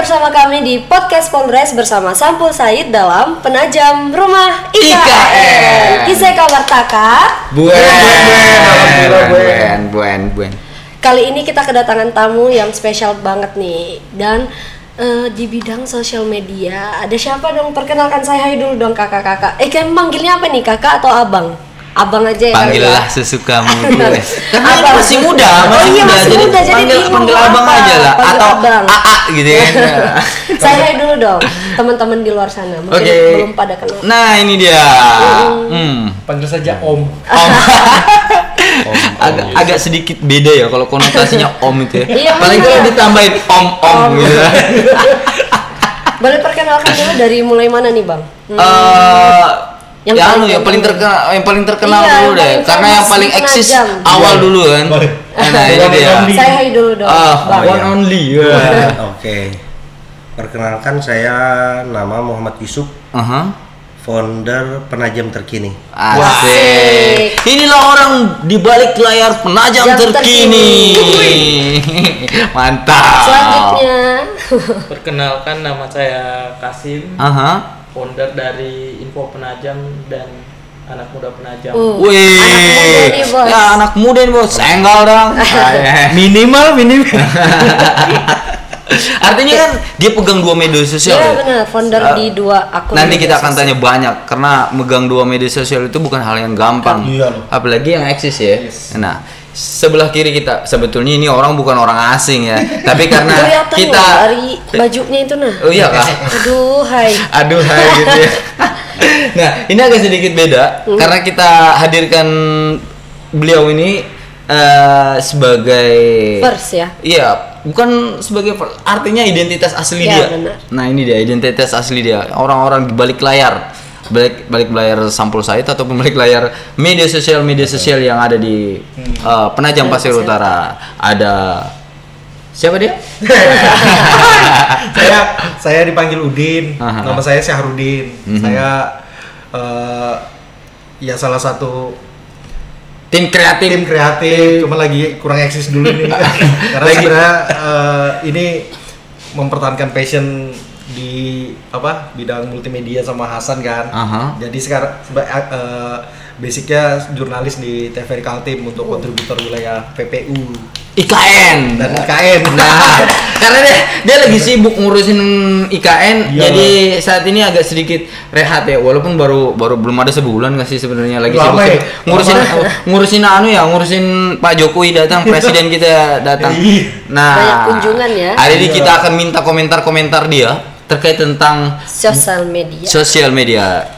bersama kami di Podcast Polres bersama Sampul Said dalam Penajam Rumah IKN. Kisah kabar Taka. Buen. Kali ini kita kedatangan tamu yang spesial banget nih. Dan di bidang sosial media ada siapa dong? Perkenalkan saya dulu dong kakak-kakak. Kan manggilnya apa nih, kakak atau abang? Abang aja ya. Panggillah sesukamu. Karena Abang. masih muda, masih muda, jadi panggil abang apa? aja lah. Panggil Atau abang. AA gitu ya. Saya dulu dong, teman-teman di luar sana mungkin belum pada kenal. Nah ini dia. Panggil saja Om. Agak sedikit beda ya kalau konotasinya Om itu ya. Iya, Paling bener. kalau ditambahin Om gitu. Boleh perkenalkan dulu dari mulai mana nih bang? Yang paling terkenal Iya, dulu yang deh, paling karena yang famous paling di eksis Penajam. awal dulu kan. Nah ini dia. Saya hai dulu dong. Bang. One only. Oke. Perkenalkan saya nama Muhammad Yusuf, founder Penajam Terkini. Asik. Inilah orang di balik layar Penajam Jam Terkini. Mantap. Selanjutnya Perkenalkan, nama saya Kasim, founder dari Info Penajam dan Anak Muda Penajam. Wih, anak muda nih, Bos. anak muda nih bos, senggol dong. Minimal. Artinya kan dia pegang dua media sosial. Iya ya? benar, founder di dua akun. Nanti media kita akan sosial. tanya banyak karena megang dua media sosial itu bukan hal yang gampang. Iya loh. Apalagi yang eksis ya. Nah, sebelah kiri kita sebetulnya ini orang bukan orang asing ya, tapi karena Kelihatan kita loh dari bajunya itu nah. Oh iya kah? Aduh hai. Gitu ya. Nah, ini agak sedikit beda karena kita hadirkan beliau ini sebagai First ya. Iya, bukan sebagai artinya identitas asli Ya, dia. benar. Nah, ini dia identitas asli dia. Orang-orang di balik layar. Balik layar Sampul Said ataupun balik layar media sosial yang ada di Penajam Pasir Utara. Ada siapa dia? Saya dipanggil Udin. Nama saya Syahrudin. Saya ya salah satu Tim kreatif. cuma lagi kurang eksis dulu nih. Karena sebenarnya ini mempertahankan passion di bidang multimedia sama Hasan kan. Jadi sekarang basicnya jurnalis di TVRI Kaltim untuk kontributor wilayah PPU IKN dan IKN. Nah, karena dia lagi sibuk ngurusin IKN, Iya. jadi saat ini agak sedikit rehat ya. Walaupun baru belum ada sebulan nggak sih sebenarnya lagi sibuk Lama ya? ngurusin Pak Jokowi datang, presiden kita datang. Nah, Banyak kunjungan ya. Hari ini kita akan minta komentar dia terkait tentang sosial media.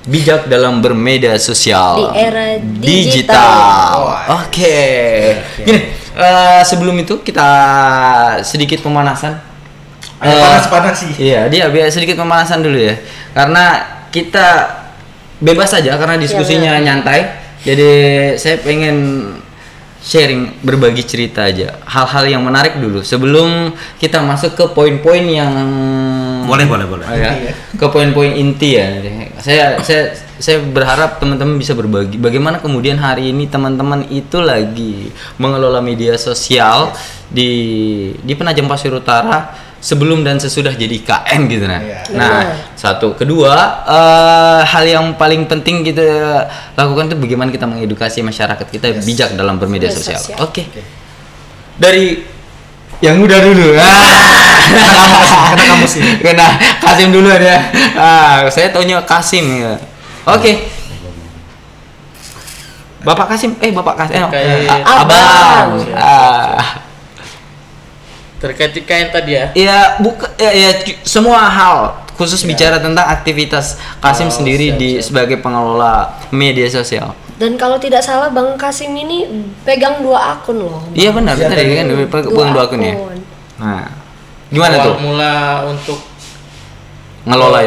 Bijak dalam bermedia sosial Di era digital. Oke. Gini, sebelum itu kita sedikit pemanasan. Panas sih. Iya, biar sedikit pemanasan dulu ya. Karena kita bebas saja karena diskusinya nyantai. Jadi saya pengen sharing, berbagi cerita aja. Hal-hal yang menarik dulu sebelum kita masuk ke poin-poin yang Boleh. Ya, ke poin-poin inti ya. Saya berharap teman-teman bisa berbagi bagaimana kemudian hari ini teman-teman itu lagi mengelola media sosial di Penajam Pasir Utara sebelum dan sesudah jadi KN gitu nah. Nah, satu, kedua hal yang paling penting kita lakukan itu bagaimana kita mengedukasi masyarakat kita bijak dalam bermedia sosial. Oke. Dari yang muda dulu. Kena kamu sih. Kena Kasim dulu ya. Saya taunya Kasim ya. Oke. Bapak Kasim, Bapak Kasim. Abang. Terkait IKN tadi ya? Ya, semua hal khusus bicara tentang aktivitas Kasim sendiri sebagai pengelola media sosial. Dan kalau tidak salah Bang Kasim ini pegang dua akun loh. Iya benar, tadi kan pegang dua akun ya. Nah, gimana tuh? Mula untuk Ngelola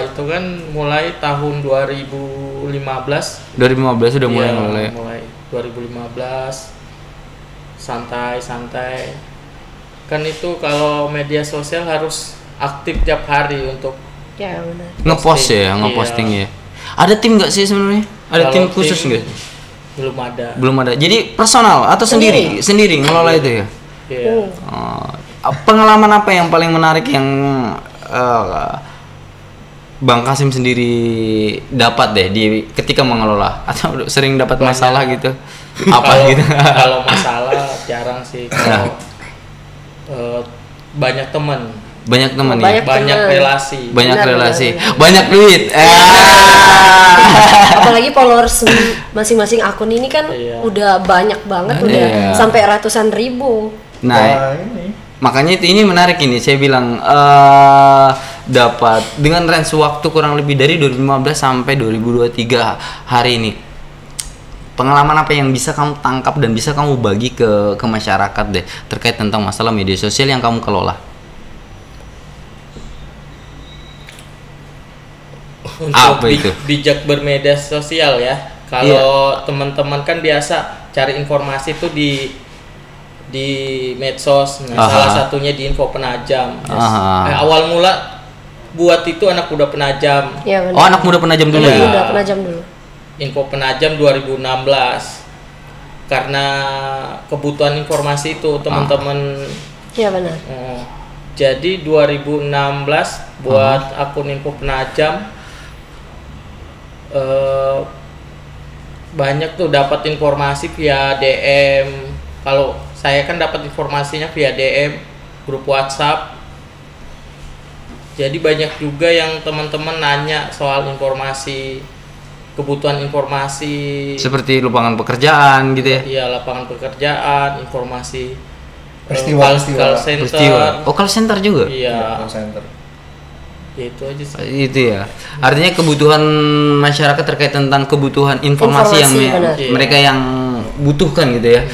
itu kan mulai tahun 2015. 2015 sudah mulai ngelola ya. Mulai 2015 santai. Kan itu kalau media sosial harus aktif tiap hari untuk benar. Ngepost ya, ngeposting ya. Ada tim nggak sih sebenarnya? Ada tim khusus nggak? Belum ada. Belum ada. Jadi personal atau sendiri ngelola itu ya? Iya. pengalaman apa yang paling menarik yang Bang Kasim sendiri dapat deh di ketika mengelola, atau sering dapat masalah gitu? Apa gitu? Kalau masalah jarang sih. Kalau banyak teman. Banyak teman banyak relasi. Benar. Banyak duit. Apalagi followers masing-masing akun ini kan udah banyak banget, udah sampai ratusan ribu. Nah, ini. Makanya ini menarik ini. Saya bilang dapat dengan range waktu kurang lebih dari 2015 sampai 2023 hari ini. Pengalaman apa yang bisa kamu tangkap dan bisa kamu bagi ke masyarakat deh terkait tentang masalah media sosial yang kamu kelola? Untuk bijak bermedia sosial ya. Kalau teman-teman kan biasa cari informasi tuh di medsos, salah satunya di Info Penajam. Awal mula buat itu anak muda penajam. Ya, benar. Oh, anak muda penajam dulu ya. Muda penajam dulu. Info Penajam 2016. Karena kebutuhan informasi itu teman-teman. Iya benar. Jadi 2016 buat akun Info Penajam banyak tuh dapat informasi via DM. Kalau saya kan dapat informasinya via DM grup WhatsApp. Jadi banyak juga yang teman-teman nanya soal informasi, kebutuhan informasi seperti lapangan pekerjaan gitu ya. Iya, lapangan pekerjaan, informasi peristiwa. Call center juga. Iya, call center. Ya, itu aja sih. Itu ya. Artinya kebutuhan masyarakat terkait tentang kebutuhan informasi yang mereka yang butuhkan gitu ya.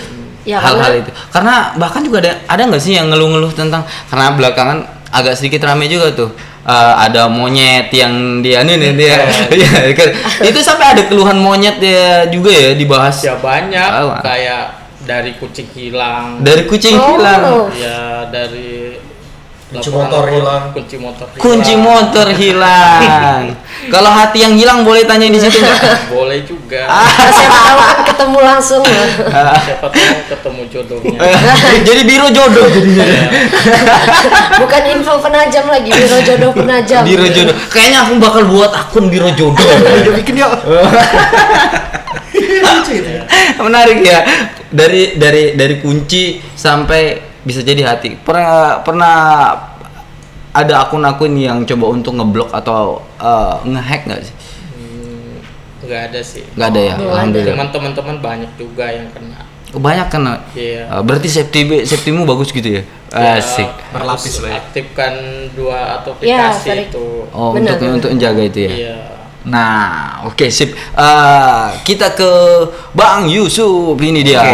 Ya, hal-hal itu. Karena bahkan juga ada nggak sih yang ngeluh-ngeluh tentang, karena belakangan agak sedikit ramai juga tuh. Ada monyet yang dia itu sampai ada keluhan monyet ya juga ya dibahas. Ya banyak, kayak dari kucing hilang. Dari kucing hilang. Ya, dari kunci motor hilang. Kalau hati yang hilang boleh tanya di situ nggak? Boleh juga. Siapa tahu kan ketemu langsung. Siapa tahu ketemu jodohnya. Jadi biro jodoh jadinya. Bukan Info Penajam lagi, biro jodoh penajam. Biro jodoh. Kayaknya aku bakal buat akun biro jodoh. Udah bikin ya. Menarik ya. Dari kunci sampai bisa jadi hati. Pernah ada akun-akun yang coba untuk ngeblok atau ngehack nggak sih? Nggak ada sih. Nggak ada ya. Alhamdulillah. Teman-teman banyak juga yang kena. Banyak kena. Iya. Berarti safety-mu bagus gitu ya? Asik. Berlapis lah ya. Aktifkan 2 aplikasi itu. Oh, untuk menjaga itu ya. Iya. Nah, oke, sip. Kita ke Bang Yusuf, ini dia.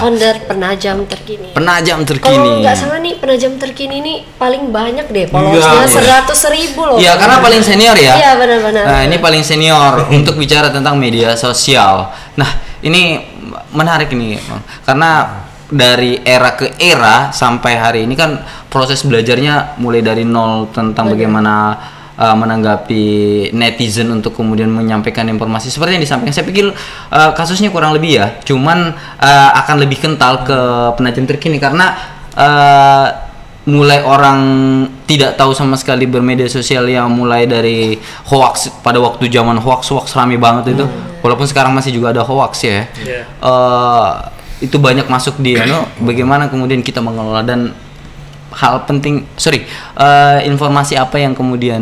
Founder Penajam Terkini. Kalau nggak salah nih, Penajam Terkini ini paling banyak deh followersnya, 100.000 loh. Iya, karena paling senior ya. Iya, benar-benar. Nah, ini paling senior untuk bicara tentang media sosial. Nah, ini menarik nih, Bang. Karena dari era ke era sampai hari ini kan proses belajarnya mulai dari nol tentang bagaimana menanggapi netizen untuk kemudian menyampaikan informasi seperti yang disampaikan. Saya pikir kasusnya kurang lebih ya, cuman akan lebih kental ke Penajam Terkini karena mulai orang tidak tahu sama sekali bermedia sosial, yang mulai dari hoax. Pada waktu zaman hoax rame banget itu, walaupun sekarang masih juga ada hoax ya. Itu banyak masuk di bagaimana kemudian kita mengelola, dan informasi apa yang kemudian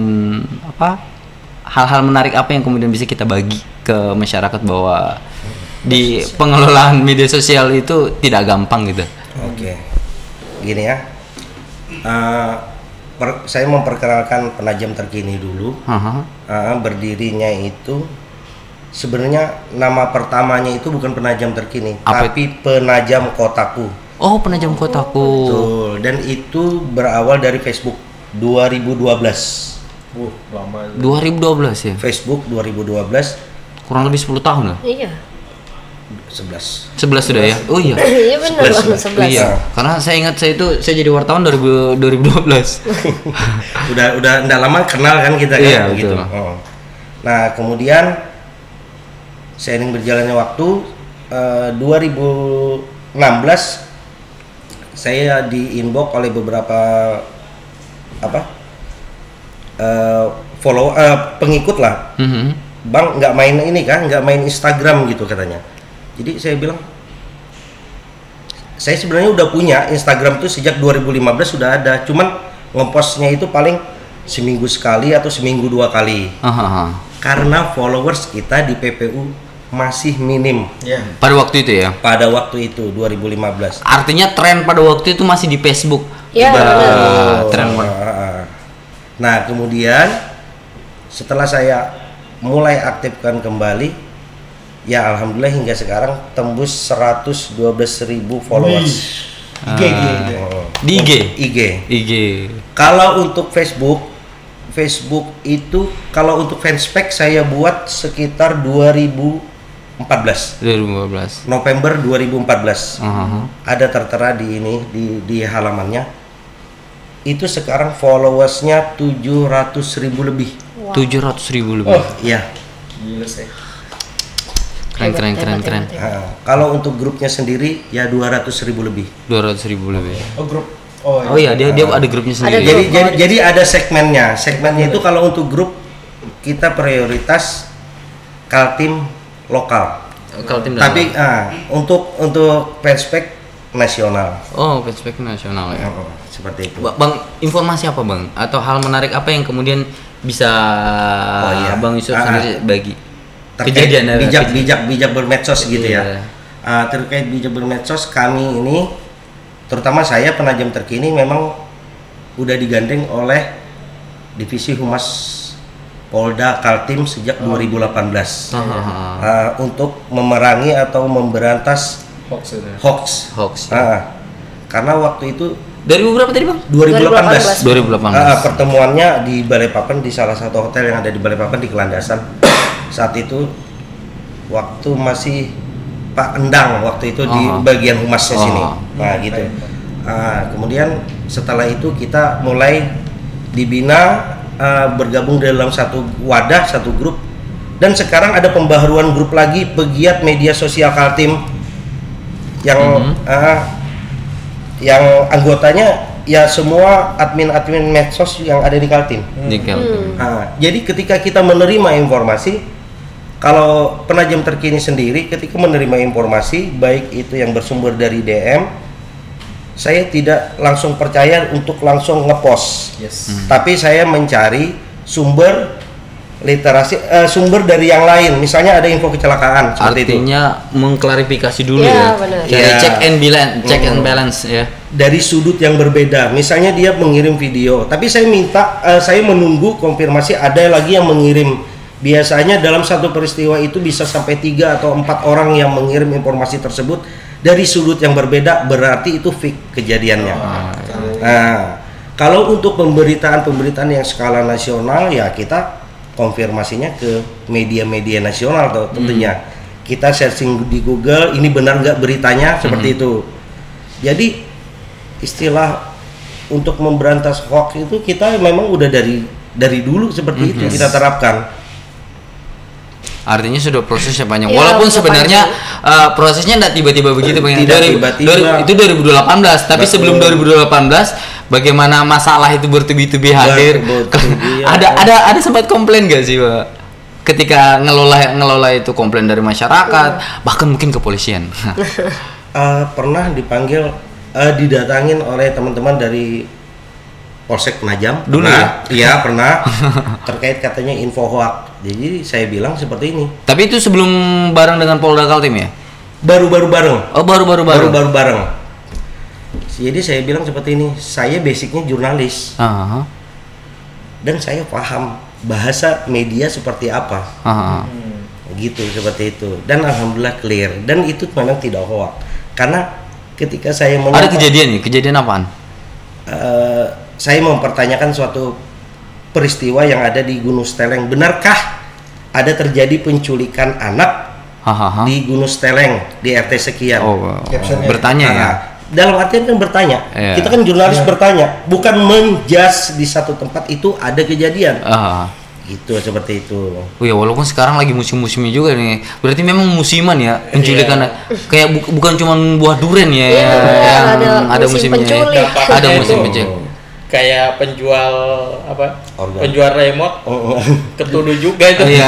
hal-hal menarik apa yang kemudian bisa kita bagi ke masyarakat bahwa di pengelolaan media sosial itu tidak gampang gitu. Oke, gini ya, saya memperkenalkan Penajam Terkini dulu. Berdirinya itu sebenarnya nama pertamanya itu bukan Penajam Terkini, tapi Penajam Kotaku. Oh, Penajam Kotaku. Betul. Dan itu berawal dari Facebook 2012. Lama. 2012 ya. Facebook 2012. Kurang lebih 10 tahun lah. Iya. 11 sudah ya. Oh iya. Iya benar, 11. Iya. Karena saya ingat saya jadi wartawan 2012. udah enggak lama kenal kan kita kan, iya, begitu. Betul. Nah, kemudian seiring berjalannya waktu 2016 saya di inbox oleh beberapa pengikut lah. Bang nggak main ini kan, nggak main Instagram gitu katanya. Jadi saya bilang, saya sebenarnya udah punya Instagram tuh sejak 2015 sudah ada, cuman ngepostnya itu paling seminggu sekali atau seminggu 2 kali. Karena followers kita di PPU masih minim. Pada waktu itu ya? Pada waktu itu 2015. Artinya tren pada waktu itu masih di Facebook. Iya. Tren. Nah kemudian setelah saya mulai aktifkan kembali, ya alhamdulillah hingga sekarang tembus 112.000 followers. Di IG. Kalau untuk Facebook itu kalau untuk fanspage saya buat sekitar 2014. November 2014. Ada tertera di ini di halamannya. Itu sekarang followersnya 700.000 lebih. 700.000 lebih. Oh iya. Gila sih. Keren. Nah, kalau untuk grupnya sendiri ya 200.000 lebih. 200.000 lebih. Oh grup. Oh iya, dia ada grupnya sendiri. Jadi ada segmennya. Segmennya itu kalau untuk grup kita prioritas Kaltim lokal. Tapi untuk fanspage nasional. Oh, fanspage nasional ya. Seperti itu. Bang, informasi apa Bang? Atau hal menarik apa yang kemudian bisa Bang Yusuf sendiri bagi? Kejadian bijak bermedsos gitu ya. Terkait bijak bermedsos, kami ini terutama saya penajam terkini memang udah digandeng oleh Divisi Humas Polda Kaltim sejak 2018 untuk memerangi atau memberantas hoax. Karena waktu itu dari berapa tadi Bang? 2018. Pertemuannya di Balikpapan, di salah satu hotel yang ada di Balikpapan di Kelandasan. Saat itu waktu masih Pak Endang waktu itu di bagian humasnya sini. Nah gitu. Kemudian setelah itu kita mulai dibina, bergabung dalam satu wadah, satu grup, dan sekarang ada pembaharuan grup lagi, Pegiat Media Sosial Kaltim, yang anggotanya ya semua admin medsos yang ada di Kaltim. Jadi ketika kita menerima informasi, kalau penajam terkini sendiri ketika menerima informasi baik itu yang bersumber dari DM, saya tidak langsung percaya untuk langsung ngepost. Tapi saya mencari sumber literasi, sumber dari yang lain. Misalnya ada info kecelakaan seperti itu. Artinya mengklarifikasi dulu ya. Check and balance ya. Dari sudut yang berbeda. Misalnya dia mengirim video, tapi saya menunggu konfirmasi ada lagi yang mengirim. Biasanya dalam satu peristiwa itu bisa sampai 3 atau 4 orang yang mengirim informasi tersebut dari sudut yang berbeda, berarti itu fake kejadiannya. Nah, kalau untuk pemberitaan yang skala nasional ya kita konfirmasinya ke media-media nasional tentunya. Kita searching di Google, ini benar nggak beritanya seperti itu. Jadi istilah untuk memberantas hoax itu kita memang udah dari dulu seperti itu kita terapkan. Artinya sudah prosesnya panjang. Walaupun sebenarnya prosesnya tidak tiba-tiba begitu Bang. Itu 2018, tapi sebelum 2018 bagaimana masalah itu bertubi-tubi hadir. Ada sempat komplain gak sih Pak? Ketika ngelola itu komplain dari masyarakat, bahkan mungkin kepolisian. Pernah dipanggil, didatangin oleh teman-teman dari Polsek Penajam. Dulu ya? Iya pernah. Terkait katanya info hoax. Jadi saya bilang seperti ini. Tapi itu sebelum bareng dengan Polda Kaltim ya? Baru-baru bareng. Oh baru-baru bareng. Jadi saya bilang seperti ini. Saya basicnya jurnalis. Dan saya paham bahasa media seperti apa. Gitu seperti itu. Dan alhamdulillah clear. Dan itu memang tidak hoax. Karena ketika saya ada kejadian apaan? Saya mempertanyakan suatu peristiwa yang ada di Gunung Steleng. Benarkah ada terjadi penculikan anak di Gunung Steleng di RT sekian? Bertanya ya. Dalam artian kan bertanya. Kita kan jurnalis bertanya, bukan menjudge di satu tempat itu ada kejadian. Itu seperti itu. Oh ya, walaupun sekarang lagi musim-musimnya juga nih. Berarti memang musiman ya penculikan. Kayak bukan cuma buah duren ya yang ada musimnya. Ada musim penculik. Kayak penjual penjual remote ketuduh juga itu. Iya,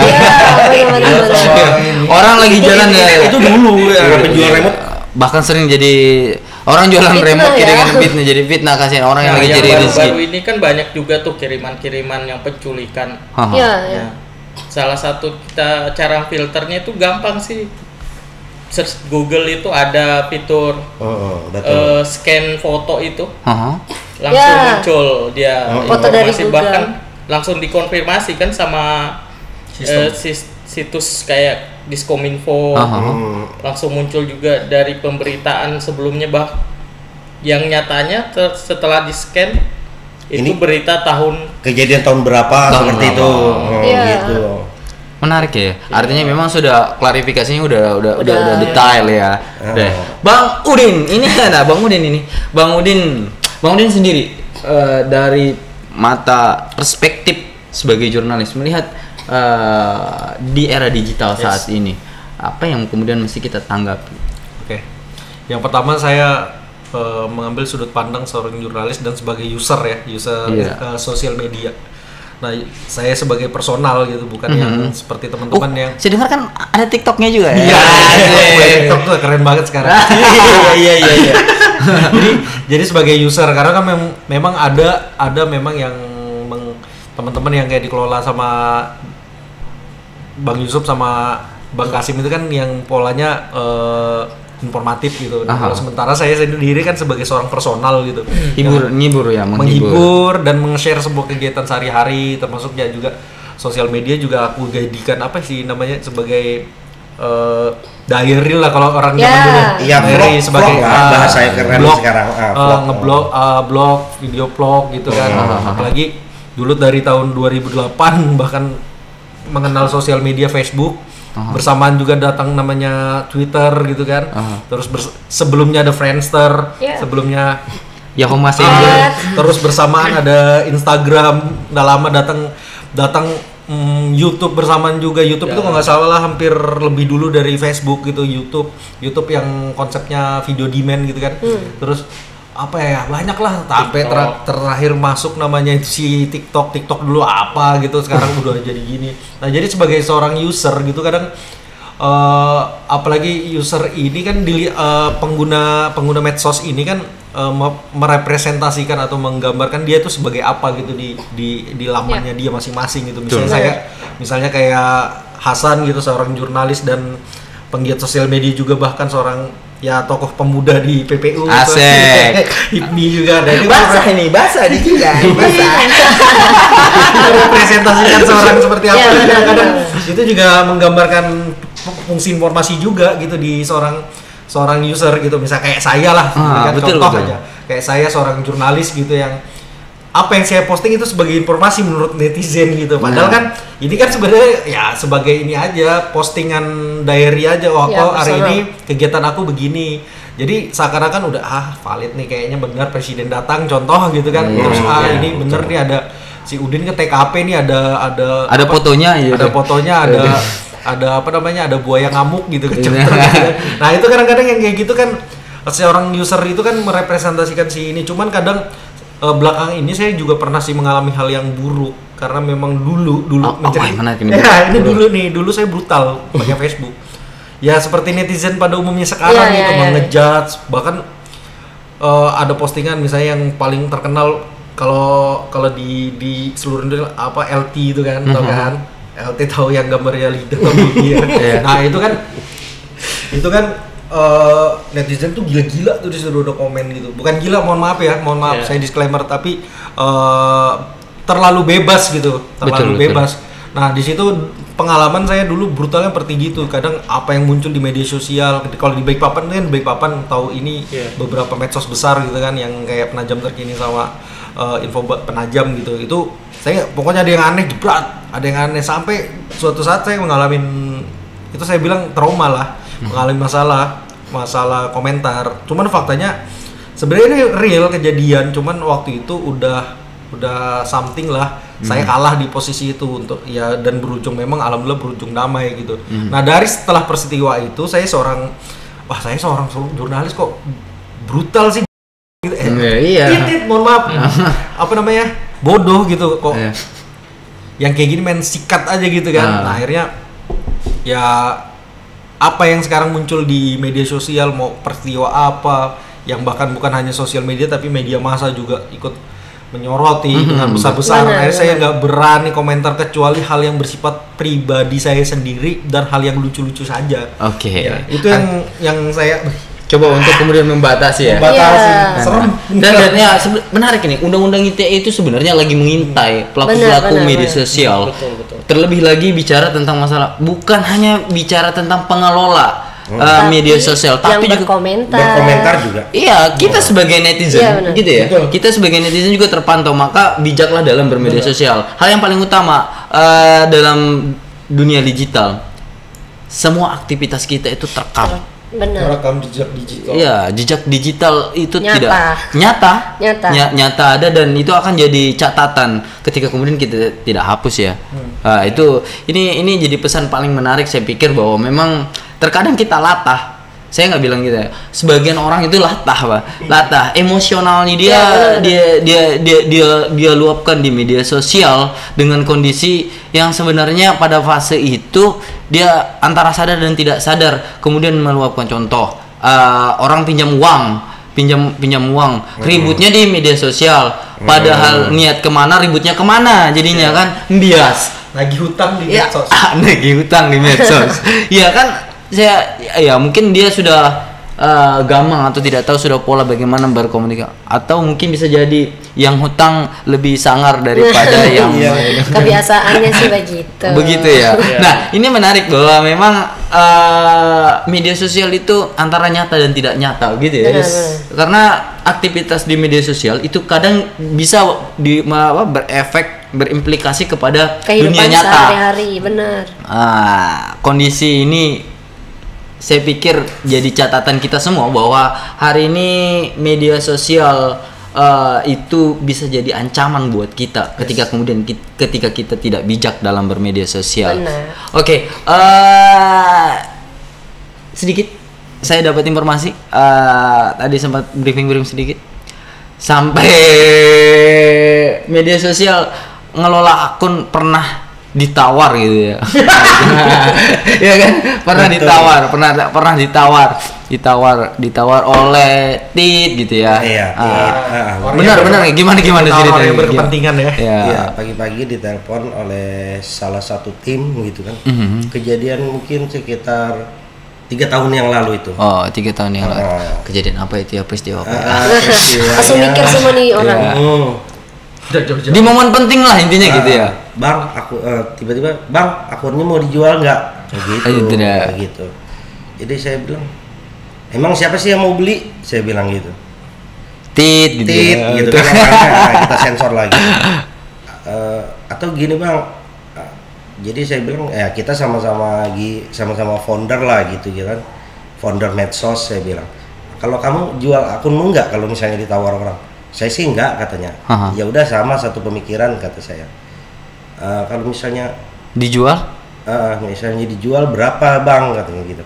Orang lagi jalan ya. Itu dulu ya penjual remote. Bahkan sering jadi orang jualan remote kiriman fitnah, jadi fitnah kasihan orang yang lagi jadi rezeki. Baru ini kan banyak juga tuh kiriman-kiriman yang penculikan. Iya. Salah satu cara filternya itu gampang sih. Search Google itu ada fitur scan foto itu. Langsung muncul dia foto dari Google. Bahkan langsung dikonfirmasi kan sama situs kayak Diskominfo. Langsung muncul juga dari pemberitaan sebelumnya yang nyatanya setelah di-scan itu berita kejadian tahun berapa seperti itu. Gitu. Menarik ya. Artinya memang sudah klarifikasinya udah detail ya. Bang Udin, ini ada Bang Udin ini. Bang Udin sendiri dari mata perspektif sebagai jurnalis melihat di era digital saat ini, apa yang kemudian mesti kita tanggapi? Oke. Yang pertama saya mengambil sudut pandang seorang jurnalis dan sebagai user sosial media. Nah, saya sebagai personal gitu, bukan yang seperti teman-teman yang. Saya dengar kan ada TikToknya juga ya. Iya, TikTok tuh keren banget sekarang. Iya. Jadi sebagai user, karena kan memang ada memang yang teman-teman yang kayak dikelola sama Bang Yusuf sama Bang Kasim itu kan yang polanya informatif gitu. Nah, sementara saya sendiri kan sebagai seorang personal gitu. Menghibur dan meng-share sebuah kegiatan sehari-hari, termasuk ya juga sosial media juga aku jadikan sebagai diary lah kalau orang zaman dulu. Iya, diary sebagai bahasa yang keren blog, sekarang. blog, video blog gitu kan. Apalagi dulu dari tahun 2008 bahkan mengenal sosial media Facebook. Bersamaan juga datang namanya Twitter gitu kan. Terus sebelumnya ada Friendster, sebelumnya Yahoo Messenger. Terus bersamaan ada Instagram, udah lama datang YouTube bersamaan juga. YouTube itu kalau nggak salah hampir lebih dulu dari Facebook gitu. YouTube yang konsepnya video demand gitu kan. Terus banyak lah sampai terakhir masuk namanya si TikTok dulu apa gitu, sekarang udah jadi gini. Nah, jadi sebagai seorang user gitu kadang apalagi user ini kan pengguna medsos ini kan merepresentasikan atau menggambarkan dia itu sebagai apa gitu di lamannya dia masing-masing gitu. Misalnya kayak Hasan gitu, seorang jurnalis dan penggiat sosial media juga, bahkan seorang tokoh pemuda di PPU. Asik. HIPMI juga. Dan bahasa di juga. Merepresentasikan seorang seperti apa. Kadang-kadang itu juga menggambarkan fungsi informasi juga gitu di seorang user gitu. Misal kayak saya lah, betul. Aja. Kayak saya seorang jurnalis gitu yang apa yang saya posting itu sebagai informasi menurut netizen gitu. Padahal kan ini kan sebenarnya sebagai ini aja, postingan diary aja. Hari ini kegiatan aku begini. Jadi seakan-akan udah valid nih, kayaknya benar presiden datang contoh gitu kan. Terus ini bener nih ada si Udin ke TKP nih, ada fotonya ya. Ada fotonya, ada buaya ngamuk gitu kecemplung gitu kan. Nah, itu kadang-kadang yang kayak gitu kan seorang user itu kan merepresentasikan si ini. Cuman kadang belakang ini saya juga pernah sih mengalami hal yang buruk karena memang dulu dulu saya brutal pakai Facebook. Ya seperti netizen pada umumnya sekarang ngejudge, bahkan ada postingan misalnya yang paling terkenal kalau di seluruh Indonesia LT itu kan, tau kan? LT tahu yang gambarnya lidah dia. Nah, itu kan netizen tuh gila-gila tuh disuruh udah komen gitu. Bukan gila, mohon maaf saya disclaimer, tapi terlalu bebas gitu, bebas. Nah, di situ pengalaman saya dulu brutalnya seperti gitu. Kadang apa yang muncul di media sosial, kalau di Balikpapan tahu ini beberapa medsos besar gitu kan yang kayak Penajam Terkini sama Info Penajam gitu. Itu saya pokoknya ada yang aneh jebret, ada yang aneh sampai suatu saat saya mengalami itu, saya bilang trauma lah. Mengalami masalah komentar. Cuman faktanya sebenarnya ini real kejadian, cuman waktu itu udah something lah saya kalah di posisi itu untuk ya, dan berujung memang alhamdulillah berujung damai gitu. Nah dari setelah peristiwa itu saya seorang jurnalis kok brutal sih gitu. Mohon maaf apa namanya, bodoh gitu kok. Yang kayak gini main sikat aja gitu kan. Nah akhirnya ya apa yang sekarang muncul di media sosial, mau peristiwa apa yang bahkan bukan hanya sosial media tapi media massa juga ikut menyoroti dengan besar-besaran. Akhirnya saya nggak berani komentar kecuali hal yang bersifat pribadi saya sendiri dan hal yang lucu-lucu saja. Ya, itu yang saya coba untuk kemudian membatasi ya. Serem. Dan ya menarik ini, undang-undang ITE itu sebenarnya lagi mengintai pelaku-pelaku media sosial. Betul. Terlebih lagi bicara tentang masalah, bukan hanya bicara tentang pengelola media sosial, tapi juga berkomentar juga. Iya, kita sebagai netizen gitu ya. Betul. Kita sebagai netizen juga terpantau, maka bijaklah dalam bermedia sosial. Hal yang paling utama dalam dunia digital, semua aktivitas kita itu terekam. Rekam jejak digital. Iya, jejak digital itu nyata ada, dan itu akan jadi catatan ketika kemudian kita tidak hapus ya. Nah, itu ini jadi pesan paling menarik saya pikir, bahwa memang terkadang kita latah. Saya nggak bilang gitu ya. Sebagian orang itu latah, Pak. Latah emosionalnya dia luapkan di media sosial dengan kondisi yang sebenarnya pada fase itu dia antara sadar dan tidak sadar kemudian meluapkan. Contoh, orang pinjam uang, ributnya di media sosial. Padahal niat kemana, ributnya kemana, jadinya kan bias. Nagih hutang di medsos. Nagih hutang di medsos. Iya kan. Ya mungkin dia sudah gamang atau tidak tahu sudah pola bagaimana berkomunikasi, atau mungkin bisa jadi yang hutang lebih sangar daripada yang kebiasaannya sih begitu ya. Nah ini menarik bahwa memang media sosial itu antara nyata dan tidak nyata gitu ya. Karena aktivitas di media sosial itu kadang bisa berimplikasi kepada kehidupan dunia nyata sehari-hari. Benar. Kondisi ini saya pikir jadi catatan kita semua, bahwa hari ini media sosial itu bisa jadi ancaman buat kita ketika kemudian ketika kita tidak bijak dalam bermedia sosial. Oke, sedikit saya dapat informasi, tadi sempat briefing sedikit, sampai media sosial ngelola akun pernah ditawar gitu ya. Ya kan, pernah ditawar oleh Tit gitu ya. Benar gimana ceritanya? Yang berkepentingan ya. Iya, pagi-pagi ditelepon oleh salah satu tim gitu kan. Kejadian mungkin sekitar 3 tahun yang lalu itu. 3 tahun yang lalu. Kejadian apa itu ya, peristiwa apa? Langsung mikir semua nih orang. Di momen penting lah intinya gitu ya. Bang, aku tiba-tiba, Bang, akunnya mau dijual nggak? Gitu. Jadi saya bilang, emang siapa sih yang mau beli? Saya bilang gitu. Tit gitu kan. Kita sensor lagi. Atau gini Bang, jadi saya bilang ya kita sama-sama founder lah gitu kan, founder medsos. Saya bilang, kalau kamu jual akunmu nggak kalau misalnya ditawar orang? Saya sih enggak, katanya. Ya udah, sama satu pemikiran kata saya. Kalau misalnya dijual, misalnya dijual berapa Bang, katanya gitu.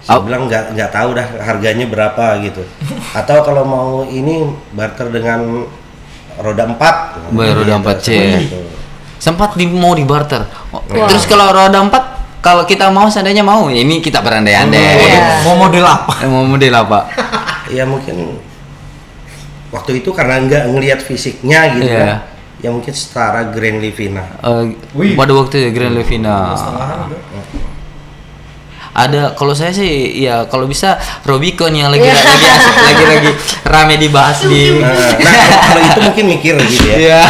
Saya bilang nggak tahu dah harganya berapa gitu. Atau kalau mau ini barter dengan roda 4. Roda 4 C. Sempat mau dibarter. Terus kalau roda 4, kalau kita mau seandainya mau, ini kita berandai-andai. Mau model apa? Ya mungkin waktu itu karena nggak ngelihat fisiknya gitu kan, ya mungkin setara Grand Livina. Pada waktu itu Grand Livina. Ada, kalau saya sih ya kalau bisa Robicon yang lagi rame dibahas di. Kalau itu mungkin mikir gitu ya.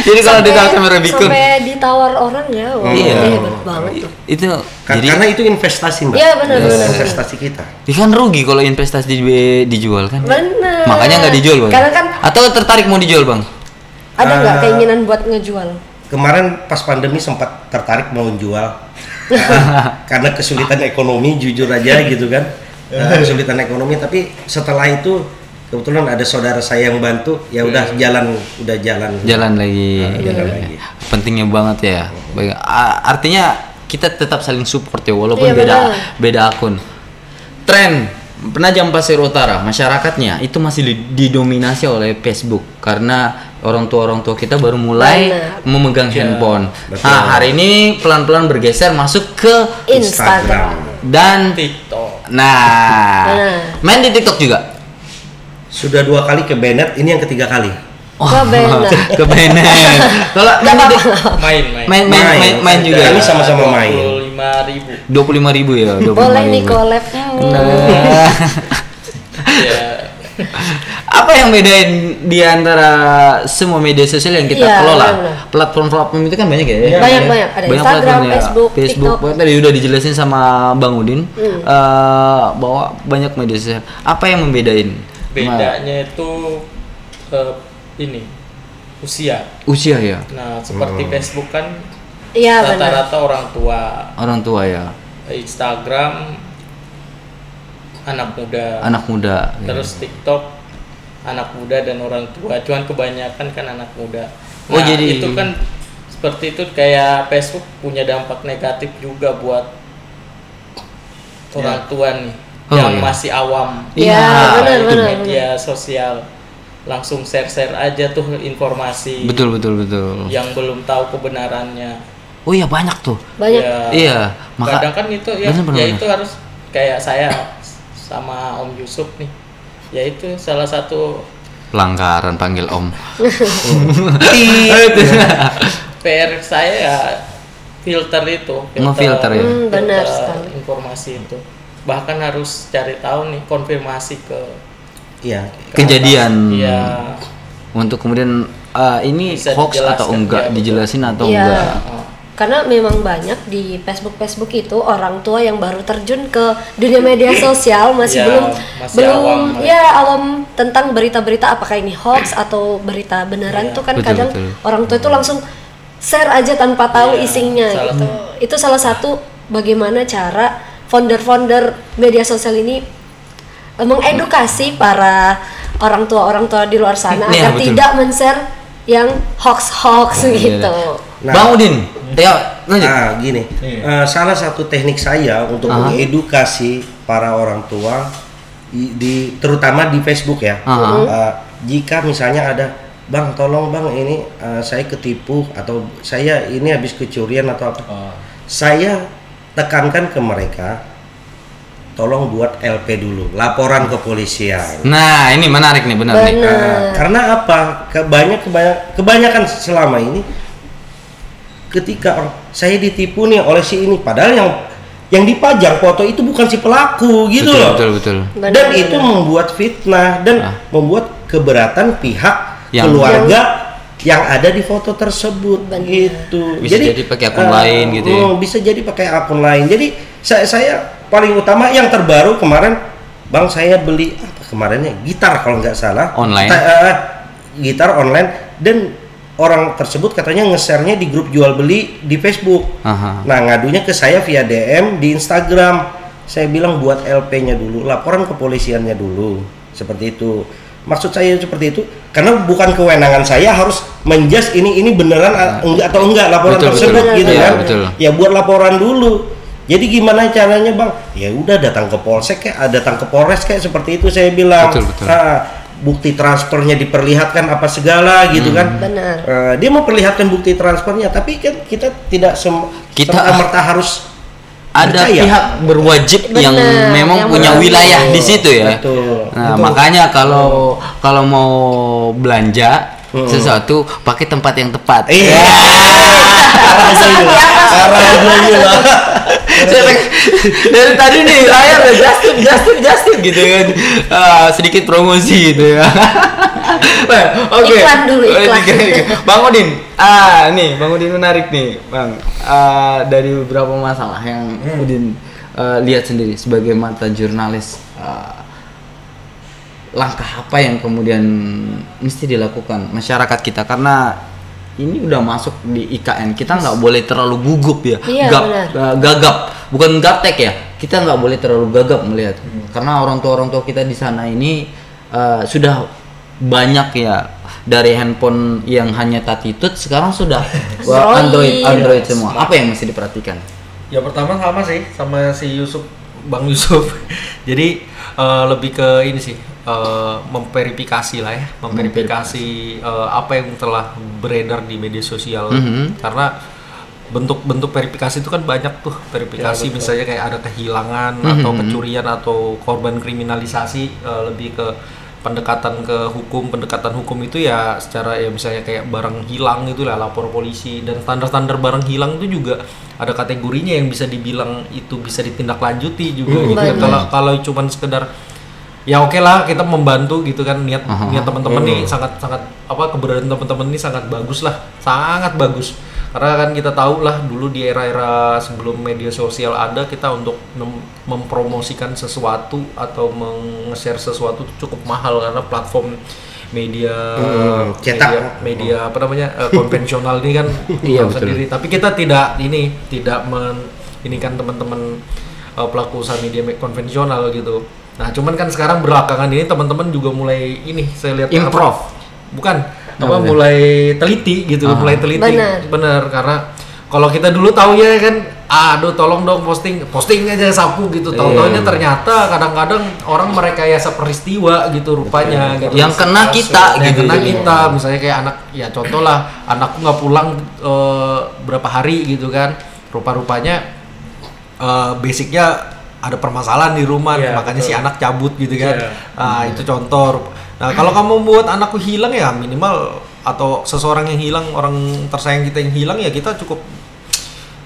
Jadi kalau ditawar sama Robicon sampai ditawar orang ya, hebat banget tuh. Itu karena itu investasi Mbak. Iya benar. Investasi kita. Ya kan rugi kalau investasi dijual kan. Benar. Makanya nggak dijual Bang. Karena kan. Atau tertarik mau dijual Bang? Ada nggak keinginan buat ngejual? Kemarin pas pandemi sempat tertarik mau jual. Karena kesulitan ekonomi, jujur aja gitu kan. Kesulitan ekonomi, tapi setelah itu kebetulan ada saudara saya yang bantu, ya udah jalan lagi. Jalan lagi. Pentingnya banget ya. Baik. Artinya kita tetap saling support ya, walaupun beda akun. Tren Penajam Pasir Utara, masyarakatnya itu masih didominasi oleh Facebook karena orang tua kita baru mulai memegang handphone. Nah, hari ini pelan-pelan bergeser masuk ke Instagram dan TikTok. Nah, main di TikTok juga. Sudah 2 kali ke Bennett, ini yang ketiga kali. Ke Bennett. Kalau main juga. Kami sama-sama main. 25.000 ya. Boleh nih collab. Apa yang bedain di antara semua media sosial yang kita kelola? Platform itu kan banyak ya. Banyak. Ada Instagram, Facebook, TikTok. Tadi udah dijelasin sama Bang Udin bahwa banyak media sosial. Apa yang membedain? Bedanya itu ini usia ya. Nah, seperti Facebook kan rata-rata orang tua ya. Instagram anak muda terus TikTok anak muda dan orang tua, cuman kebanyakan kan anak muda. Nah, jadi itu kan seperti itu, kayak Facebook punya dampak negatif juga buat orang tua nih yang masih awam media sosial, langsung share aja tuh informasi. Betul. Yang belum tahu kebenarannya. Oh iya, banyak tuh. Iya. Kadang kan itu itu harus kayak saya sama Om Yusuf nih. Ya itu salah satu pelanggaran panggil Om. PR saya ya filter itu. Ngefilter ya. Benar sekali. Informasi itu. Bahkan harus cari tahu nih, konfirmasi ke kejadian. Iya. Untuk kemudian ini bisa hoax atau enggak, dijelasin atau iya. enggak. Karena memang banyak di Facebook itu orang tua yang baru terjun ke dunia media sosial masih belum awam tentang berita-berita apakah ini hoax atau berita beneran tuh kan kadang orang tua itu langsung share aja tanpa tahu isinya gitu. Itu salah satu bagaimana cara founder media sosial ini mengedukasi para orang tua di luar sana agar tidak men-share yang hoax gitu. Nah, Bang Udin, lanjut. Nah, gini, salah satu teknik saya untuk mengedukasi para orang tua terutama di Facebook ya. Jika misalnya ada, Bang, tolong Bang, ini saya ketipu atau saya ini habis kecurian atau apa, saya tekankan ke mereka, tolong buat LP dulu, laporan ke polisian. Nah, ini menarik nih, benar nih. Karena apa? Kebanyakan selama ini ketika saya ditipu nih oleh si ini, padahal yang dipajang foto itu bukan si pelaku gitu loh. Betul. Dan itu membuat fitnah dan membuat keberatan pihak keluarga yang ada di foto tersebut gitu. Bisa jadi pakai akun lain gitu ya. Bisa jadi pakai akun lain. Jadi saya paling utama yang terbaru kemarin, Bang, saya beli apa kemarinnya, gitar kalau nggak salah online. Gitar online, dan orang tersebut katanya nge-share-nya di grup jual beli di Facebook. Nah, ngadunya ke saya via DM di Instagram. Saya bilang buat LP-nya dulu, laporan kepolisiannya dulu. Seperti itu. Maksud saya seperti itu karena bukan kewenangan saya harus menjudge ini beneran enggak atau enggak laporan tersebut gitu kan. Ya buat laporan dulu. Jadi gimana caranya, Bang? Ya udah datang ke Polsek datang ke Polres seperti itu saya bilang. Bukti transfernya diperlihatkan apa segala gitu kan. Benar. Dia mau perlihatkan bukti transfernya, tapi kan kita tidak serta-merta harus ada percaya. Pihak berwajib yang memang punya wilayah di situ ya. Nah, makanya kalau mau belanja sesuatu pakai tempat yang tepat. Dari tadi nih layar Justin gitu kan, sedikit promosi gitu ya. Oke. Iklan dulu. Bang Udin, nih Bang Udin menarik nih Bang, dari beberapa masalah yang Udin lihat sendiri sebagai mantan jurnalis. Langkah apa yang kemudian mesti dilakukan masyarakat kita, karena ini udah masuk di IKN, kita nggak boleh terlalu gugup ya, gagap, bukan gaptek ya, kita nggak boleh terlalu gagap melihat, karena orang tua kita di sana ini sudah banyak ya, dari handphone yang hanya attitude sekarang sudah Android semua. Apa yang mesti diperhatikan? Ya pertama sama sih sama si Bang Yusuf. Jadi lebih ke ini sih, memverifikasi lah ya, memverifikasi apa yang telah beredar di media sosial. Karena bentuk-bentuk verifikasi itu kan banyak tuh. Verifikasi ya, misalnya kayak ada kehilangan atau pencurian atau korban kriminalisasi, lebih ke pendekatan hukum itu ya secara ya misalnya kayak barang hilang itu lah lapor polisi, dan standar-standar barang hilang itu juga ada kategorinya yang bisa dibilang itu bisa ditindaklanjuti juga gitu kan. Kalau cuman sekedar ya oke lah kita membantu gitu kan, niat teman-teman nih sangat keberadaan teman-teman ini sangat bagus lah, sangat bagus. Karena kan kita tahu lah dulu di era-era sebelum media sosial ada, kita untuk mempromosikan sesuatu atau meng-share sesuatu cukup mahal karena platform media cetak, media konvensional ini kan sendiri. Tapi kita tidak kan teman-teman pelaku usaha media konvensional gitu. Nah, cuman kan sekarang belakangan ini teman-teman juga mulai saya lihat mulai teliti gitu, mulai teliti. Bener, karena kalau kita dulu tahu ya kan, aduh tolong dong posting aja sapu gitu. Tahu-taunya ternyata kadang-kadang orang merekayasa peristiwa gitu rupanya. Gitu. Yang kena kita gitu. Kena kita, misalnya kayak anak, ya contoh lah, anakku nggak pulang berapa hari gitu kan. Rupa-rupanya basicnya ada permasalahan di rumah, makanya si anak cabut gitu kan. Itu contoh. Nah, kalau kamu buat anakku hilang ya minimal, atau seseorang yang hilang, orang tersayang kita yang hilang, ya kita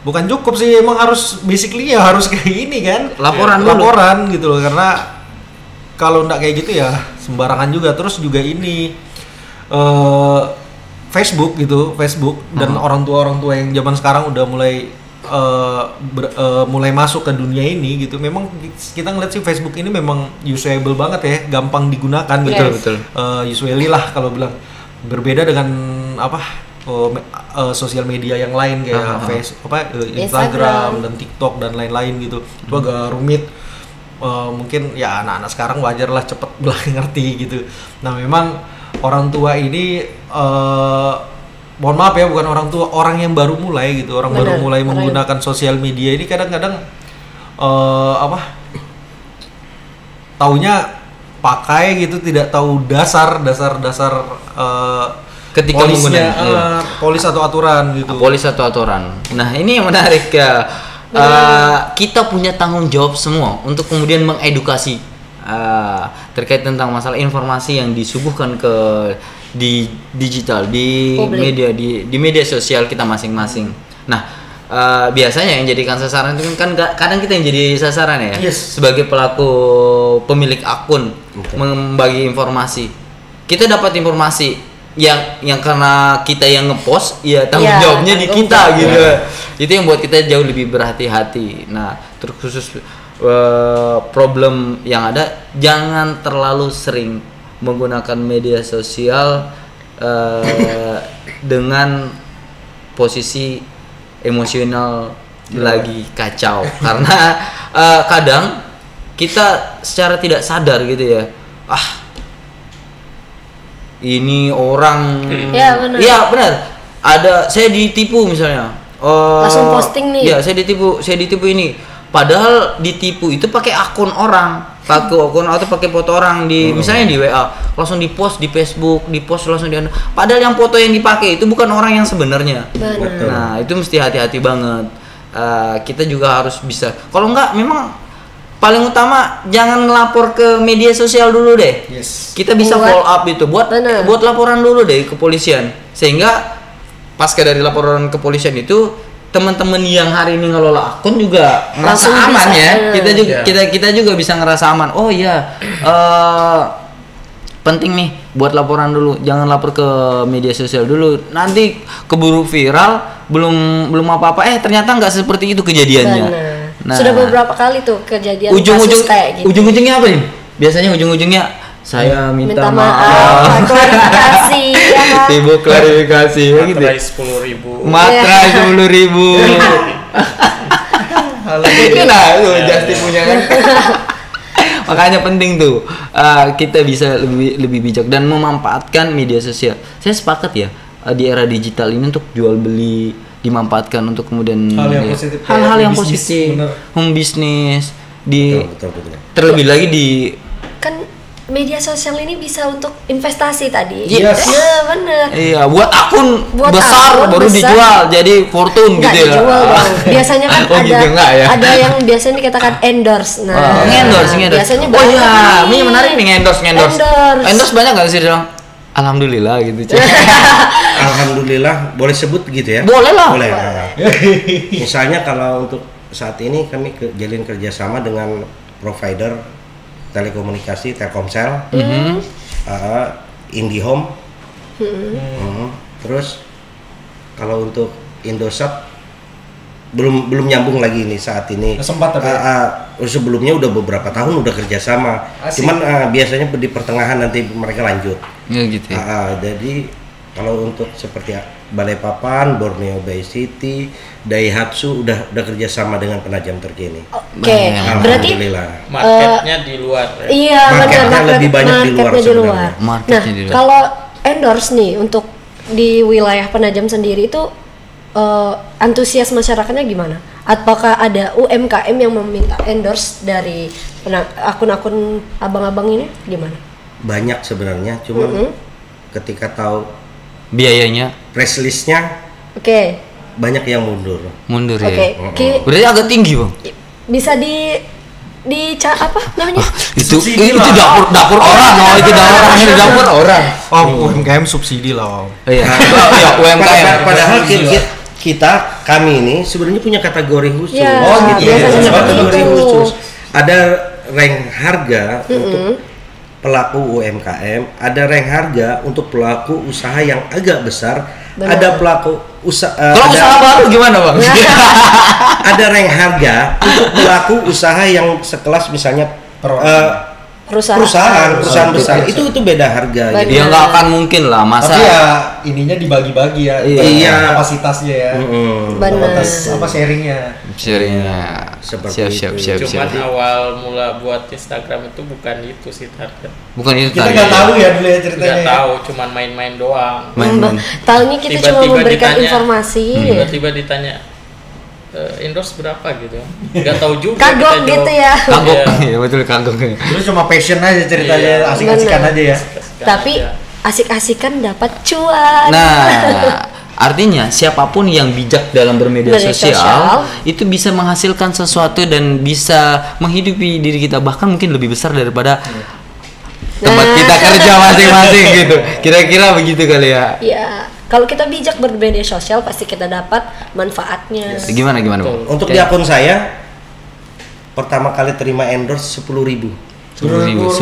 bukan cukup sih, emang harus basically ya harus kayak ini kan. Laporan gitu loh, karena kalau enggak kayak gitu ya sembarangan juga. Terus juga ini Facebook dan orang tua yang zaman sekarang udah mulai masuk ke dunia ini gitu. Memang kita ngeliat sih Facebook ini memang usable banget ya, gampang digunakan gitu. Betul. Usually lah kalau bilang, berbeda dengan sosial media yang lain kayak Instagram dan TikTok dan lain-lain gitu. Itu agak rumit. Mungkin ya anak-anak sekarang wajar lah cepet ngerti gitu. Nah, memang orang tua ini mohon maaf ya, bukan orang tua, orang yang baru mulai gitu, baru mulai menggunakan sosial media ini kadang-kadang taunya pakai gitu, tidak tahu dasar ketika menggunakan polis atau aturan gitu. Nah, ini yang menarik ya. Kita punya tanggung jawab semua untuk kemudian mengedukasi terkait tentang masalah informasi yang disuguhkan di digital, di media, di media sosial kita masing-masing. Nah, biasanya yang jadikan sasaran itu kan kadang kita yang jadi sasaran ya, sebagai pelaku pemilik akun membagi informasi. Kita dapat informasi yang karena kita yang ngepost, ya tanggung jawabnya di kita gitu. Itu yang buat kita jauh lebih berhati-hati. Nah, terkhusus problem yang ada, jangan terlalu sering menggunakan media sosial dengan posisi emosional lagi kacau, karena kadang kita secara tidak sadar gitu ya, ini orang benar ada, saya ditipu misalnya, langsung posting nih, saya ditipu ini, padahal ditipu itu pakai akun orang, atau pakai foto orang misalnya di WA, langsung di-post di Facebook, di-post langsung padahal yang foto yang dipakai itu bukan orang yang sebenarnya. Nah, itu mesti hati-hati banget. Kita juga harus bisa, kalau enggak memang paling utama jangan ngelapor ke media sosial dulu deh. Kita bisa follow up itu, buat laporan dulu deh ke polisian, sehingga pasca dari laporan ke polisian itu teman-teman yang hari ini ngelola akun juga ngerasa aman ya. Kita juga bisa ngerasa aman. Oh iya, penting nih buat laporan dulu. Jangan lapor ke media sosial dulu. Nanti keburu viral, belum apa-apa. Ternyata nggak seperti itu kejadiannya. Nah, sudah beberapa kali tuh kejadian kasus kayak gitu. Ujung-ujungnya apa nih? Biasanya ujung-ujungnya saya minta maaf, klarifikasi, ya kan? Sibuk klarifikasi, materai 10.000. Materai 10.000. Nah, itu Justin punya kan. Makanya penting tuh kita bisa lebih bijak dan memanfaatkan media sosial. Saya sepakat ya di era digital ini untuk jual beli dimanfaatkan untuk kemudian hal-hal yang positif, home bisnis betul. Terlebih lagi di kan media sosial ini bisa untuk investasi tadi. Yes. Ya bener. Iya, buat akun besar baru dijual jadi fortune nggak gitu ya. Dijual dong. Biasanya kan gitu, ya? Ada yang biasanya dikatakan endorse. Nah, endorse. Biasanya ini menarik nih endorse. Endorse banyak nggak sih dong? Alhamdulillah gitu. Alhamdulillah, boleh sebut gitu ya? Boleh lah. Boleh. Misalnya kalau untuk saat ini kami jalin kerjasama dengan provider telekomunikasi Telkomsel, IndiHome, terus kalau untuk Indosat belum nyambung lagi nih saat ini. Sempat tapi sebelumnya udah beberapa tahun udah kerjasama. Cuman biasanya di pertengahan nanti mereka lanjut. Ya gitu. Jadi kalau untuk seperti Balikpapan, Borneo Bay City, Daihatsu udah kerjasama dengan Penajam terkini. Oke, berarti marketnya di luar. Iya, marketnya lebih banyak di luar sebenarnya. Nah, kalau endorse nih untuk di wilayah Penajam sendiri itu antusias masyarakatnya gimana? Apakah ada UMKM yang meminta endorse dari akun-akun abang-abang ini gimana? Banyak sebenarnya, cuman ketika tahu biayanya, press listnya, banyak yang mundur ya. Berarti agak tinggi bang. Bisa di apa namanya? Itu dapur orang, itu dapur orang. UMKM subsidi lah. Iya. UMKM. Padahal kami ini sebenarnya punya kategori khusus. Ya, punya kategori khusus. Ada rank harga untuk pelaku UMKM, ada rank harga untuk pelaku usaha yang agak besar, ada pelaku usaha. Kalau usaha baru gimana bang? Ada rank harga untuk pelaku usaha yang sekelas misalnya perusahaan besar. Itu beda harga. Ya nggak akan mungkin lah masa. Tapi ya ininya dibagi-bagi ya. Iya. Kapasitasnya ya. Apa sharingnya? Siap. Cuman awal mula buat Instagram itu bukan itu sih target. Bukan itu. Kita nggak tahu ya dulu ya ceritanya. Nggak tahu, cuman main-main doang. Tahunya kita cuma memberikan informasi. Tiba-tiba ditanya endorse berapa gitu, nggak tahu juga. Kagok gitu ya. Kagok, ya betul kagok. Terus cuma passion aja ceritanya, asik-asikan aja ya. Tapi asik-asikan dapat cuan. Nah, artinya siapapun yang bijak dalam bermedia sosial itu bisa menghasilkan sesuatu dan bisa menghidupi diri kita, bahkan mungkin lebih besar daripada tempat kita kerja masing-masing gitu. Kira-kira begitu kali ya. Iya. Kalau kita bijak bermedia sosial pasti kita dapat manfaatnya. Gimana Bang? Untuk di akun saya pertama kali terima endorse 10.000. 10.000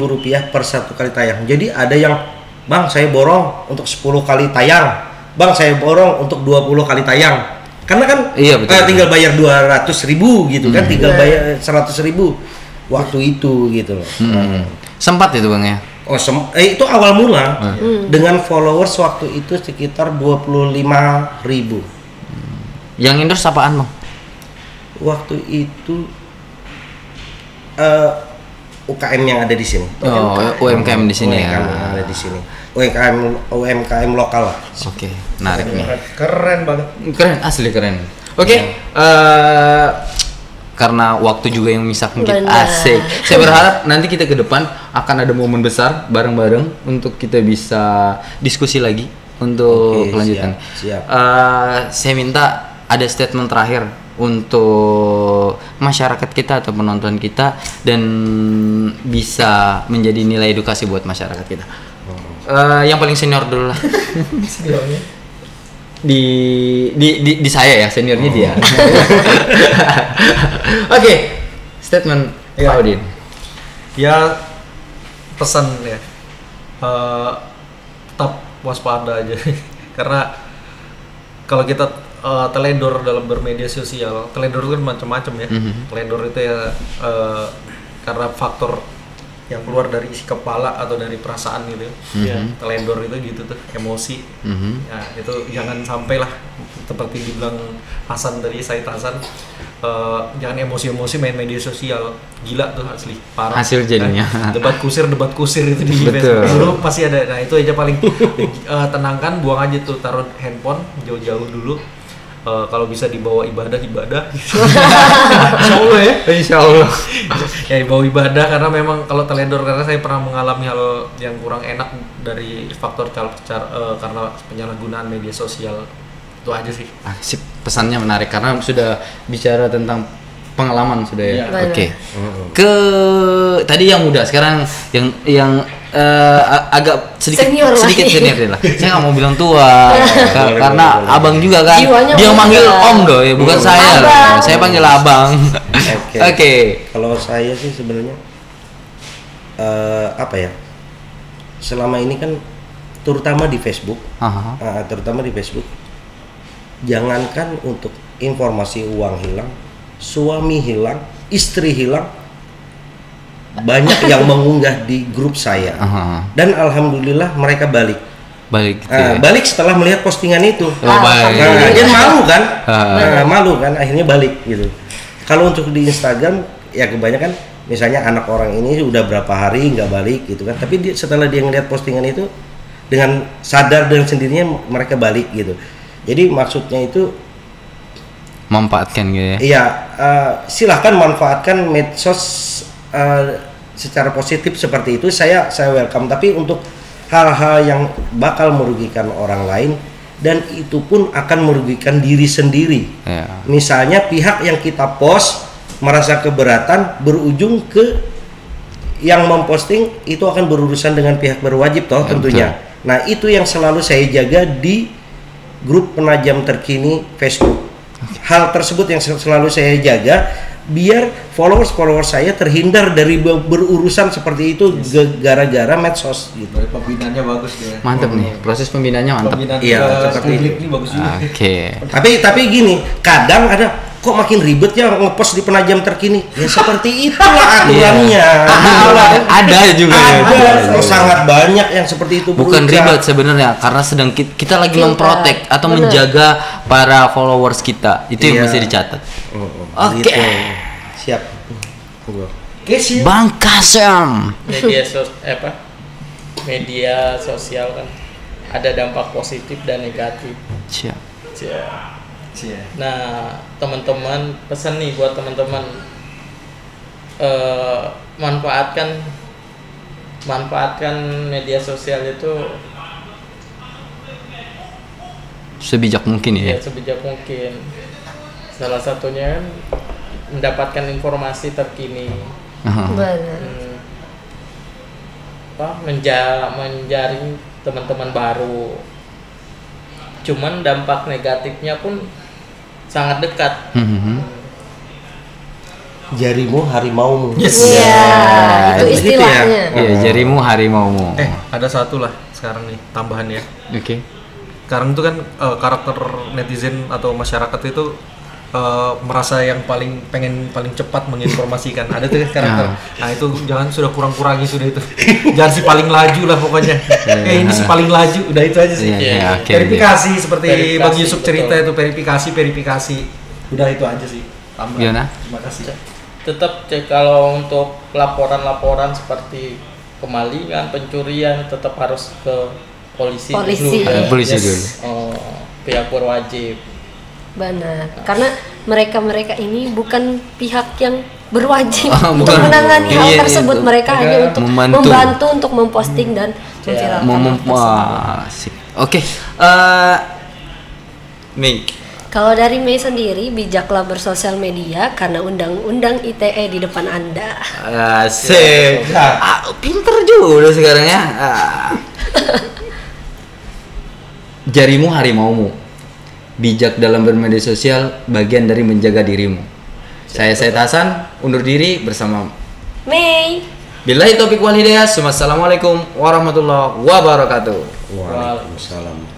rupiah per satu kali tayang. Jadi ada yang bang saya borong untuk 10 kali tayang, bang saya borong untuk 20 kali tayang. Karena kan tinggal bayar 200.000 gitu kan, tinggal bayar 100.000 waktu itu gitu loh. Sempat itu bang ya? Itu awal mula dengan followers waktu itu sekitar 25.000. Yang endorse apaan bang? Waktu itu UKM yang ada di sini. UMKM di sini ya. Ada di sini. UMKM lokal lah. Oke, menarik nih. Keren banget. Keren, asli keren. Oke. Karena waktu juga yang memisahkan kita. Asik. Saya berharap nanti kita ke depan akan ada momen besar bareng-bareng untuk kita bisa diskusi lagi untuk kelanjutan. Siap. Saya minta ada statement terakhir untuk masyarakat kita atau penonton kita dan bisa menjadi nilai edukasi buat masyarakat kita. Yang paling senior dulu lah. Seniornya di saya ya, seniornya dia. Oke, statement Pak Udin. Ya pesan ya, tetap waspada aja. Karena kalau kita teledor dalam bermedia sosial, teledor itu kan macam-macam ya. Teledor itu ya karena faktor yang keluar dari isi kepala atau dari perasaan gitu ya. Teledor itu gitu tuh, emosi. Ya itu jangan sampai lah seperti dibilang Hasan tadi, Said Hasan, jangan emosi-emosi main media sosial. Gila tuh asli, parah. Hasil jadinya. Debat kusir itu di Betul. Facebook dulu pasti ada. Nah itu aja paling tenangkan, buang aja tuh, taruh handphone jauh-jauh dulu. Kalau bisa dibawa ibadah. Insya Allah ya. Insya Allah. Ya dibawa ibadah, karena memang kalau teledor, karena saya pernah mengalami hal yang kurang enak dari faktor karena penyalahgunaan media sosial. Itu aja sih. Sip, pesannya menarik karena sudah bicara tentang pengalaman sudah ya. Oke. Tadi yang muda, sekarang yang agak sedikit senior lah. Saya nggak mau bilang tua karena abang juga kan. Dia manggil om doh ya, bukan saya. Saya panggil abang. Oke. Kalau saya sih sebenarnya apa ya? Selama ini kan terutama di Facebook, jangankan untuk informasi uang hilang, suami hilang, istri hilang, banyak yang mengunggah di grup saya. Dan alhamdulillah mereka balik setelah melihat postingan itu. Dia malu kan akhirnya balik gitu. Kalau untuk di Instagram ya kebanyakan misalnya anak orang ini udah berapa hari nggak balik gitu kan, tapi setelah dia ngelihat postingan itu dengan sadar dan sendirinya mereka balik gitu. Jadi maksudnya itu manfaatkan gitu ya. Iya, silahkan manfaatkan medsos secara positif seperti itu. Saya welcome. Tapi untuk hal-hal yang bakal merugikan orang lain dan itu pun akan merugikan diri sendiri. Ya. Misalnya pihak yang kita post merasa keberatan, berujung ke yang memposting itu akan berurusan dengan pihak berwajib toh tentunya. Betul. Nah itu yang selalu saya jaga di grup Penajam Terkini Facebook. Hal tersebut yang selalu saya jaga biar followers saya terhindar dari berurusan seperti itu gara-gara medsos gitu. Pembinaannya bagus dia. Mantap nih, proses pembinaannya mantap. Iya, seperti itu. Ini bagus juga. Oke. Tapi gini, kadang ada kok makin ribet ya ngepost di Penajam Terkini. Ya seperti itulah aturannya. Ada juga. Ada. Sangat banyak yang seperti itu. Bukan ribet sebenarnya, karena sedang kita lagi memprotek atau menjaga para followers kita. Itu yang mesti dicatat. Oke. Siap. Bang Kasem. Media sosial kan ada dampak positif dan negatif. Siap. Nah, teman-teman, pesan nih buat teman-teman, manfaatkan media sosial itu sebijak mungkin ya. Sebijak mungkin. Salah satunya kan mendapatkan informasi terkini. Menjaring teman-teman baru. Cuman dampak negatifnya pun sangat dekat. Jarimu harimaumu. Yes. Itu istilahnya. Iya, jarimu harimaumu. Ada satu lah sekarang nih tambahan ya. Oke. Sekarang itu kan karakter netizen atau masyarakat itu merasa yang paling cepat menginformasikan. Ada tuh karakter. Nah itu jangan sudah kurang-kurangi sudah itu. Jangan si paling laju lah pokoknya. Ini si paling laju. Udah itu aja sih. Verifikasi seperti Bang Yusuf cerita itu verifikasi. Udah itu aja sih. Tambah. Terima kasih. Tetap kalau untuk laporan-laporan seperti kemalingan, pencurian tetap harus ke polisi dulu. Polisi dulu. Pihak berwajib. Benar, karena mereka ini bukan pihak yang berwajib untuk menangani hal tersebut. Mereka hanya untuk membantu untuk memposting dan memviralkan. Oke, Mei. Kalau dari Mei sendiri, bijaklah bersosial media karena undang-undang ITE di depan Anda. Asik. Pinter juga sekarang ya. Jarimu harimaumu. Bijak dalam bermedia sosial bagian dari menjaga dirimu. Saya Said Hasan undur diri bersama Mei. Billahi taufiq wal hidayah. Assalamualaikum warahmatullahi wabarakatuh. Waalaikumsalam.